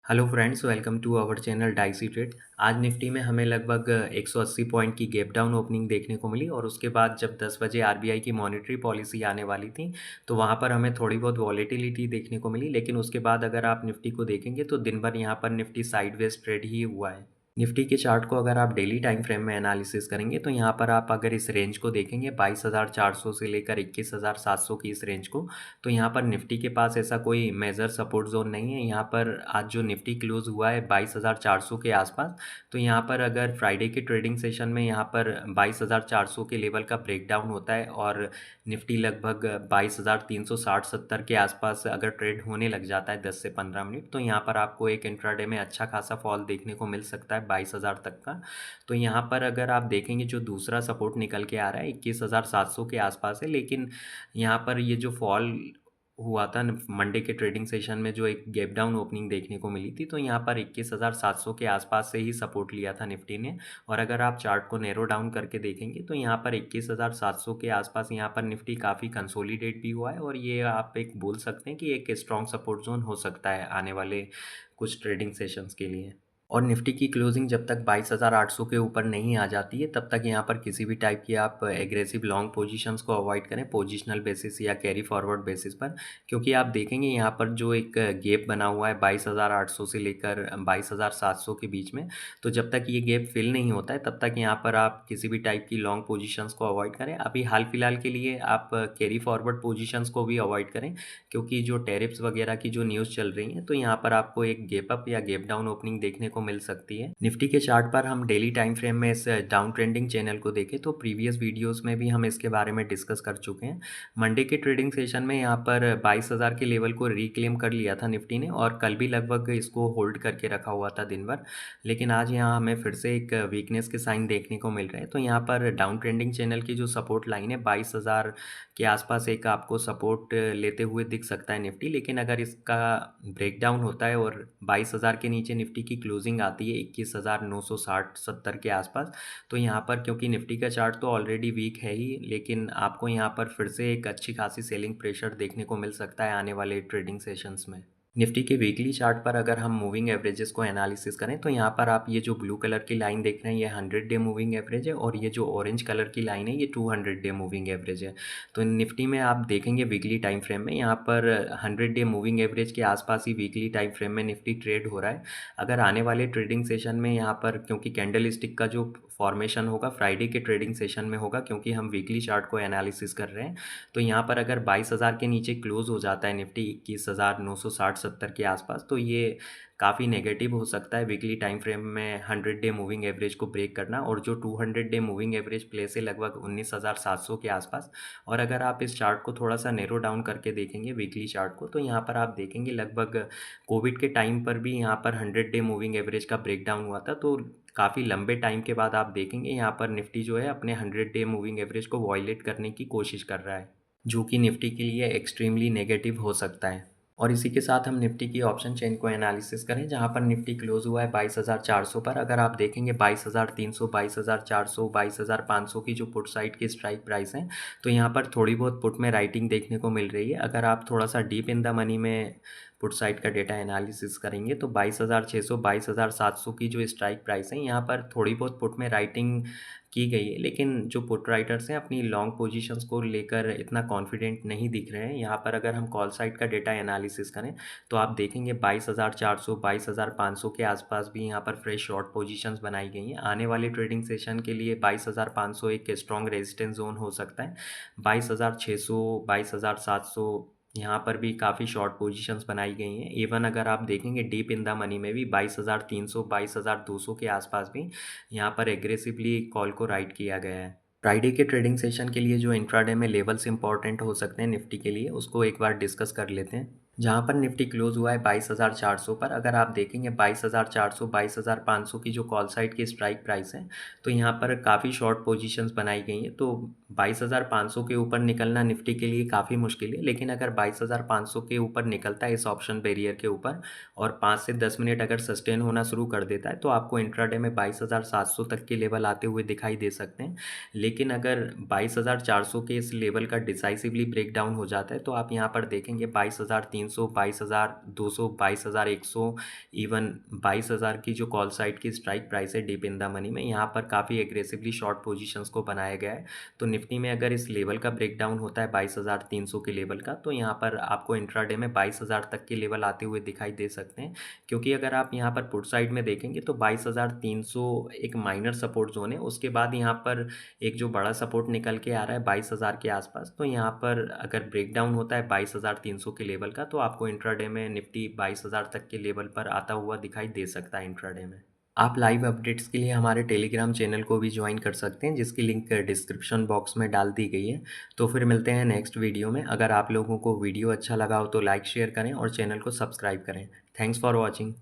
Hello friends, welcome to our channel Dicey Trade. आज Nifty में हमें लगभग 180 पॉइंट की गैप डाउन ओपनिंग देखने को मिली और उसके बाद जब 10 बजे आरबीआई की मॉनेटरी पॉलिसी आने वाली थी तो वहां पर हमें थोड़ी बहुत वॉलेटिलिटी देखने को मिली। लेकिन उसके बाद अगर आप निफ्टी को देखेंगे तो दिन भर यहां पर निफ्टी साइडवेज ट्रेड ही हुआ है। निफ्टी के चार्ट को अगर आप डेली टाइम फ्रेम में एनालिसिस करेंगे तो यहाँ पर आप अगर इस रेंज को देखेंगे 22,400 से लेकर 21,700 की इस रेंज को, तो यहाँ पर निफ्टी के पास ऐसा कोई मेजर सपोर्ट जोन नहीं है। यहाँ पर आज जो निफ्टी क्लोज हुआ है 22,400 के आसपास, तो यहाँ पर अगर फ्राइडे के ट्रेडिंग सेशन में यहाँ पर 22,400 के लेवल का ब्रेकडाउन होता है और निफ्टी लगभग 22,360-70 के आसपास अगर ट्रेड होने लग जाता है 10 से 15 मिनट, तो यहाँ पर आपको एक इंट्राडे में अच्छा खासा फॉल देखने को मिल सकता है 22,000 तक का। तो यहाँ पर अगर आप देखेंगे जो दूसरा सपोर्ट निकल के आ रहा है 21,700 के आसपास है। लेकिन यहाँ पर ये जो फॉल हुआ था मंडे के ट्रेडिंग सेशन में, जो एक गैप डाउन ओपनिंग देखने को मिली थी, तो यहाँ पर 21,700 के आसपास से ही सपोर्ट लिया था निफ्टी ने। और अगर आप चार्ट को नैरो डाउन करके देखेंगे तो यहाँ पर 21,700 के आसपास यहाँ पर निफ्टी काफ़ी कंसोलिडेट भी हुआ है और ये आप एक बोल सकते हैं कि एक स्ट्रॉन्ग सपोर्ट जोन हो सकता है आने वाले कुछ ट्रेडिंग सेशंस के लिए। और निफ्टी की क्लोजिंग जब तक 22,800 के ऊपर नहीं आ जाती है तब तक यहाँ पर किसी भी टाइप की आप एग्रेसिव लॉन्ग पोजीशंस को अवॉइड करें पोजिशनल बेसिस या कैरी फॉरवर्ड बेसिस पर। क्योंकि आप देखेंगे यहाँ पर जो एक गैप बना हुआ है 22,800 से लेकर 22,700 के बीच में, तो जब तक ये गैप फिल नहीं होता है तब तक यहाँ पर आप किसी भी टाइप की लॉन्ग पोजीशंस को अवॉइड करें। अभी हाल फिलहाल के लिए आप कैरी फॉरवर्ड पोजीशंस को भी अवॉइड करें, क्योंकि जो टैरिफ्स वगैरह की जो न्यूज़ चल रही है तो यहाँ पर आपको एक गैप अप या गैप डाउन ओपनिंग देखने को मिल सकती है। निफ्टी के चार्ट पर हम डेली टाइम फ्रेम में इस डाउन ट्रेंडिंग चैनल को देखें तो प्रीवियस वीडियोस में भी हम इसके बारे में डिस्कस कर चुके हैं। मंडे के ट्रेडिंग सेशन में यहाँ पर 22,000 के लेवल को रिक्लेम कर लिया था निफ्टी ने और कल भी लगभग इसको होल्ड करके रखा हुआ था दिन भर। लेकिन आज यहाँ हमें फिर से एक वीकनेस के साइन देखने को मिल रहे हैं। तो यहाँ पर डाउन ट्रेंडिंग चैनल की जो सपोर्ट लाइन है 22,000 के आसपास एक आपको सपोर्ट लेते हुए दिख सकता है निफ्टी। लेकिन अगर इसका ब्रेकडाउन होता है और 22,000 के नीचे निफ्टी की क्लोजिंग आती है 21,960-70 के आसपास, तो यहाँ पर क्योंकि निफ्टी का चार्ट तो ऑलरेडी वीक है ही, लेकिन आपको यहाँ पर फिर से एक अच्छी खासी सेलिंग प्रेशर देखने को मिल सकता है आने वाले ट्रेडिंग सेशंस में। निफ्टी के वीकली चार्ट पर अगर हम मूविंग एवरेजेस को एनालिसिस करें तो यहाँ पर आप ये जो ब्लू कलर की लाइन देख रहे हैं ये 100 डे मूविंग एवरेज है और ये जो ऑरेंज कलर की लाइन है ये 200 डे मूविंग एवरेज है। तो निफ्टी में आप देखेंगे वीकली टाइम फ्रेम में यहाँ पर 100 डे मूविंग एवरेज के आसपास ही वीकली टाइम फ्रेम में निफ्टी ट्रेड हो रहा है। अगर आने वाले ट्रेडिंग सेशन में यहाँ पर, क्योंकि कैंडल स्टिक का जो फॉर्मेशन होगा फ्राइडे के ट्रेडिंग सेशन में होगा, क्योंकि हम वीकली चार्ट को एनालिसिस कर रहे हैं, तो यहाँ पर अगर 22,000 के नीचे क्लोज हो जाता है निफ्टी 21,960-70 के आसपास, तो ये काफ़ी नेगेटिव हो सकता है वीकली टाइम फ्रेम में 100 डे मूविंग एवरेज को ब्रेक करना। और जो 200 डे मूविंग एवरेज प्लेस है लगभग 19,700 के आसपास। और अगर आप इस चार्ट को थोड़ा सा नैरो डाउन करके देखेंगे वीकली चार्ट को, तो यहाँ पर आप देखेंगे लगभग कोविड के टाइम पर भी यहाँ पर 100 डे मूविंग एवरेज का ब्रेकडाउन हुआ था। तो काफ़ी लंबे टाइम के बाद आप देखेंगे यहाँ पर निफ्टी जो है अपने 100 डे मूविंग एवरेज को वॉयलेट करने की कोशिश कर रहा है, जो कि निफ्टी के लिए एक्सट्रीमली नेगेटिव हो सकता है। और इसी के साथ हम निफ्टी की ऑप्शन चेन को एनालिसिस करें, जहां पर निफ्टी क्लोज हुआ है 22,400 पर। अगर आप देखेंगे 22,300, 22,400, 22,500 की जो पुट साइड की स्ट्राइक प्राइस है, तो यहाँ पर थोड़ी बहुत पुट में राइटिंग देखने को मिल रही है। अगर आप थोड़ा सा डीप इन द मनी में पुट साइड का डेटा एनालिसिस करेंगे तो 22,600, 22,700 की जो स्ट्राइक प्राइस है, यहाँ पर थोड़ी बहुत पुट में राइटिंग की गई है। लेकिन जो पुट राइटर्स हैं अपनी लॉन्ग पोजीशंस को लेकर इतना कॉन्फिडेंट नहीं दिख रहे हैं। यहाँ पर अगर हम कॉल साइड का डेटा एनालिसिस करें तो आप देखेंगे 22,400, 22,500 के आसपास भी यहाँ पर फ्रेश शॉर्ट पोजीशंस बनाई गई हैं। आने वाले ट्रेडिंग सेशन के लिए 22,500 एक स्ट्रॉन्ग रेजिस्टेंस जोन हो सकता है। 22,600, 22,700 यहाँ पर भी काफ़ी शॉर्ट पोजीशंस बनाई गई हैं। इवन अगर आप देखेंगे डीप इन द मनी में भी 22,300, 22,200 के आसपास भी यहाँ पर एग्रेसिवली कॉल को राइट किया गया है। फ्राइडे के ट्रेडिंग सेशन के लिए जो इंट्राडे में लेवल्स इंपॉर्टेंट हो सकते हैं निफ्टी के लिए, उसको एक बार डिस्कस कर लेते हैं। जहाँ पर निफ्टी क्लोज हुआ है 22,400 पर। अगर आप देखेंगे 22,400, 22,500 की जो कॉल साइड की स्ट्राइक प्राइस है, तो यहाँ पर काफ़ी शॉर्ट पोजीशंस बनाई गई हैं। तो 22,500 के ऊपर निकलना निफ्टी के लिए काफ़ी मुश्किल है। लेकिन अगर 22,500 के ऊपर निकलता है इस ऑप्शन बैरियर के ऊपर और 5 से 10 मिनट अगर सस्टेन होना शुरू कर देता है, तो आपको इंट्राडे में 22,700 तक के लेवल आते हुए दिखाई दे सकते हैं। लेकिन अगर 22,400 के इस लेवल का डिसाइसिवली ब्रेकडाउन हो जाता है तो आप यहाँ पर देखेंगे 22,300 22,300, 22,200, 22,100, इवन 22,000 की जो कॉल साइड की स्ट्राइक प्राइस है डीप इन द मनी में, यहाँ पर काफ़ी एग्रेसिवली शॉर्ट पोजीशंस को बनाया गया है। तो निफ्टी में अगर इस लेवल का ब्रेकडाउन होता है 22,300 के लेवल का, तो यहाँ पर आपको इंट्राडे में 22,000 तक के लेवल आते हुए दिखाई दे सकते हैं, क्योंकि अगर आप यहाँ पर पुट साइड में देखेंगे तो 22,300 एक माइनर सपोर्ट जोन है। उसके बाद यहाँ पर एक जो बड़ा सपोर्ट निकल के आ रहा है 22,000 के आसपास, तो यहाँ पर अगर ब्रेकडाउन होता है 22,300 के लेवल का, तो आपको इंट्राडे में निफ्टी 22,000 तक के लेवल पर आता हुआ दिखाई दे सकता है इंट्राडे में। आप लाइव अपडेट्स के लिए हमारे टेलीग्राम चैनल को भी ज्वाइन कर सकते हैं, जिसकी लिंक डिस्क्रिप्शन बॉक्स में डाल दी गई है। तो फिर मिलते हैं नेक्स्ट वीडियो में। अगर आप लोगों को वीडियो अच्छा लगा हो तो लाइक शेयर करें और चैनल को सब्सक्राइब करें। Thanks for watching.